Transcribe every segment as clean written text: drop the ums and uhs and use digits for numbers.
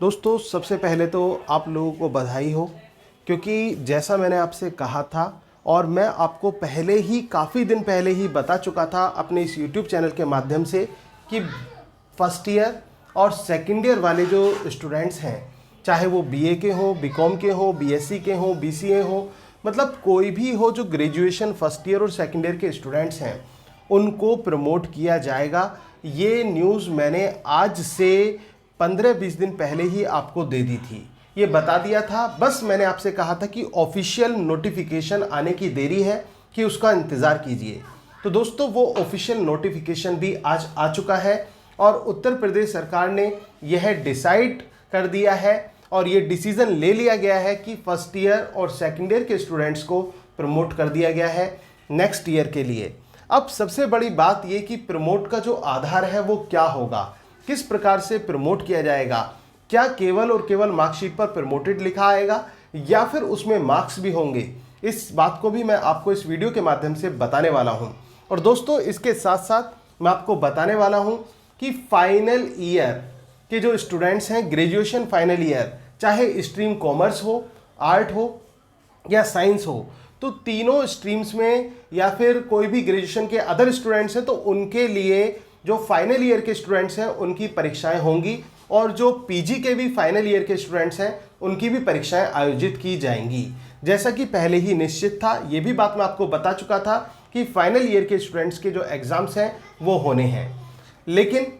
दोस्तों सबसे पहले तो आप लोगों को बधाई हो, क्योंकि जैसा मैंने आपसे कहा था और मैं आपको पहले ही काफ़ी दिन पहले ही बता चुका था अपने इस यूट्यूब चैनल के माध्यम से कि फर्स्ट ईयर और सेकेंड ईयर वाले जो स्टूडेंट्स हैं, चाहे वो बीए के हों, बीकॉम के हों, बीएससी के हों, बीसीए हों, मतलब कोई भी हो जो ग्रेजुएशन फर्स्ट ईयर और सेकेंड ईयर के स्टूडेंट्स हैं, उनको प्रमोट किया जाएगा। ये न्यूज़ मैंने आज से 15-20 दिन पहले ही आपको दे दी थी, ये बता दिया था। बस मैंने आपसे कहा था कि ऑफिशियल नोटिफिकेशन आने की देरी है, कि उसका इंतज़ार कीजिए। तो दोस्तों वो ऑफिशियल नोटिफिकेशन भी आज आ चुका है और उत्तर प्रदेश सरकार ने यह डिसाइड कर दिया है और ये डिसीज़न ले लिया गया है कि फर्स्ट ईयर और सेकेंड ईयर के स्टूडेंट्स को प्रमोट कर दिया गया है नेक्स्ट ईयर के लिए। अब सबसे बड़ी बात ये कि प्रमोट का जो आधार है वो क्या होगा, किस प्रकार से प्रमोट किया जाएगा, क्या केवल और केवल मार्कशीट पर प्रमोटेड लिखा आएगा या फिर उसमें मार्क्स भी होंगे, इस बात को भी मैं आपको इस वीडियो के माध्यम से बताने वाला हूं। और दोस्तों इसके साथ साथ मैं आपको बताने वाला हूं कि फाइनल ईयर के जो स्टूडेंट्स हैं, ग्रेजुएशन फाइनल ईयर, चाहे स्ट्रीम कॉमर्स हो, आर्ट हो या साइंस हो, तो तीनों स्ट्रीम्स में या फिर कोई भी ग्रेजुएशन के अदर स्टूडेंट्स हैं तो उनके लिए जो फाइनल ईयर के स्टूडेंट्स हैं उनकी परीक्षाएं होंगी और जो पीजी के भी फाइनल ईयर के स्टूडेंट्स हैं उनकी भी परीक्षाएं आयोजित की जाएंगी। जैसा कि पहले ही निश्चित था, ये भी बात मैं आपको बता चुका था कि फाइनल ईयर के स्टूडेंट्स के जो एग्ज़ाम्स हैं वो होने हैं। लेकिन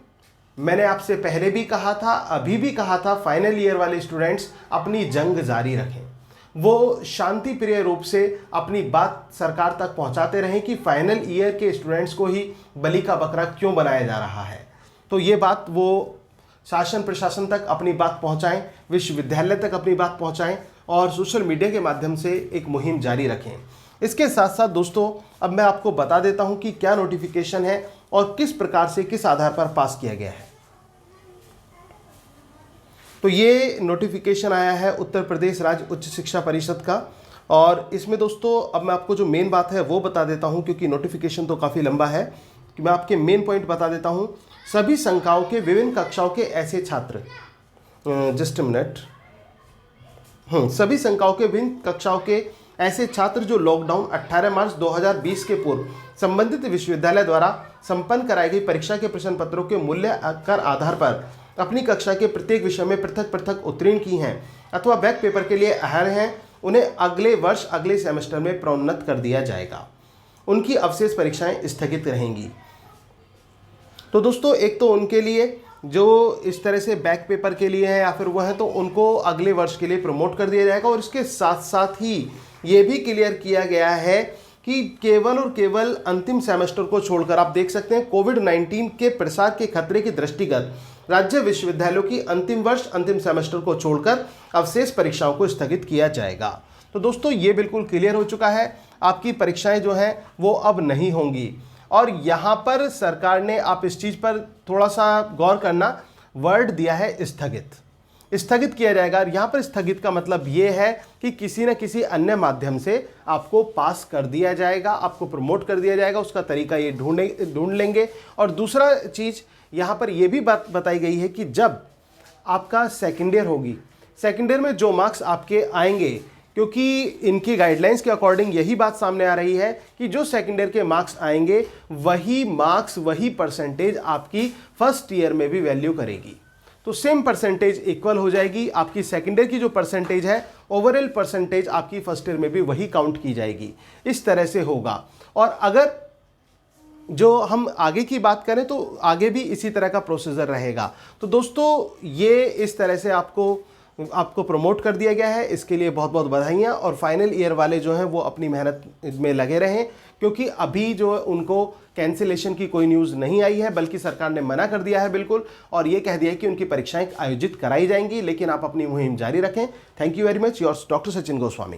मैंने आपसे पहले भी कहा था, अभी भी कहा था, फाइनल ईयर वाले स्टूडेंट्स अपनी जंग जारी रखें, वो शांति प्रिय रूप से अपनी बात सरकार तक पहुंचाते रहें कि फाइनल ईयर के स्टूडेंट्स को ही बलि का बकरा क्यों बनाया जा रहा है। तो ये बात वो शासन प्रशासन तक अपनी बात पहुंचाएं, विश्वविद्यालय तक अपनी बात पहुंचाएं और सोशल मीडिया के माध्यम से एक मुहिम जारी रखें। इसके साथ साथ दोस्तों अब मैं आपको बता देता हूं कि क्या नोटिफिकेशन है और किस प्रकार से, किस आधार पर पास किया गया है। तो ये नोटिफिकेशन आया है उत्तर प्रदेश राज्य उच्च शिक्षा परिषद का और इसमें दोस्तों अब मैं आपको जो मेन बात है वो बता देता हूं, क्योंकि नोटिफिकेशन तो काफ़ी लंबा है, कि मैं आपके मेन पॉइंट बता देता हूं। सभी संकायों के विभिन्न कक्षाओं के ऐसे छात्र, जस्ट मिनट, सभी संकायों के विभिन्न कक्षाओं के ऐसे छात्र जो लॉकडाउन 18 मार्च 2020 के पूर्व संबंधित विश्वविद्यालय द्वारा संपन्न कराई गई परीक्षा के प्रश्न पत्रों के मूल्यांकन आधार पर अपनी कक्षा के प्रत्येक विषय में पृथक पृथक उत्तीर्ण की हैं अथवा बैक पेपर के लिए अहल हैं, उन्हें अगले वर्ष अगले सेमेस्टर में प्रोन्नत कर दिया जाएगा। उनकी अवशेष परीक्षाएं स्थगित रहेंगी। तो दोस्तों एक तो उनके लिए जो इस तरह से बैक पेपर के लिए है या फिर वह है, तो उनको अगले वर्ष के लिए प्रमोट कर दिया जाएगा। और इसके साथ साथ ही ये भी क्लियर किया गया है कि केवल और केवल अंतिम सेमेस्टर को छोड़कर, आप देख सकते हैं कोविड-19 के प्रसार के खतरे के दृष्टिगत राज्य विश्वविद्यालयों की अंतिम वर्ष अंतिम सेमेस्टर को छोड़कर अवशेष परीक्षाओं को स्थगित किया जाएगा। तो दोस्तों ये बिल्कुल क्लियर हो चुका है, आपकी परीक्षाएं जो हैं वो अब नहीं होंगी। और यहाँ पर सरकार ने, आप इस चीज़ पर थोड़ा सा गौर करना, वर्ड दिया है स्थगित, स्थगित किया जाएगा। यहाँ पर स्थगित का मतलब ये है कि किसी न किसी अन्य माध्यम से आपको पास कर दिया जाएगा, आपको प्रमोट कर दिया जाएगा, उसका तरीका ये ढूंढ लेंगे। और दूसरा चीज़ यहाँ पर यह भी बात बताई गई है कि जब आपका सेकेंड ईयर होगी, सेकेंड ईयर में जो मार्क्स आपके आएंगे, क्योंकि इनकी गाइडलाइंस के अकॉर्डिंग यही बात सामने आ रही है कि जो सेकेंड ईयर के मार्क्स आएंगे वही मार्क्स, वही परसेंटेज आपकी फर्स्ट ईयर में भी वैल्यू करेगी। तो सेम परसेंटेज इक्वल हो जाएगी, आपकी सेकेंड ईयर की जो परसेंटेज है, ओवरऑल परसेंटेज आपकी फर्स्ट ईयर में भी वही काउंट की जाएगी। इस तरह से होगा। और अगर जो हम आगे की बात करें तो आगे भी इसी तरह का प्रोसीजर रहेगा। तो दोस्तों ये इस तरह से आपको प्रमोट कर दिया गया है, इसके लिए बहुत बहुत बधाइयाँ। और फाइनल ईयर वाले जो हैं वो अपनी मेहनत में लगे रहें, क्योंकि अभी जो उनको कैंसिलेशन की कोई न्यूज़ नहीं आई है, बल्कि सरकार ने मना कर दिया है बिल्कुल, और ये कह दिया है कि उनकी परीक्षाएं आयोजित कराई जाएंगी। लेकिन आप अपनी मुहिम जारी रखें। Thank you very much, yours doctor Sachin Goswami.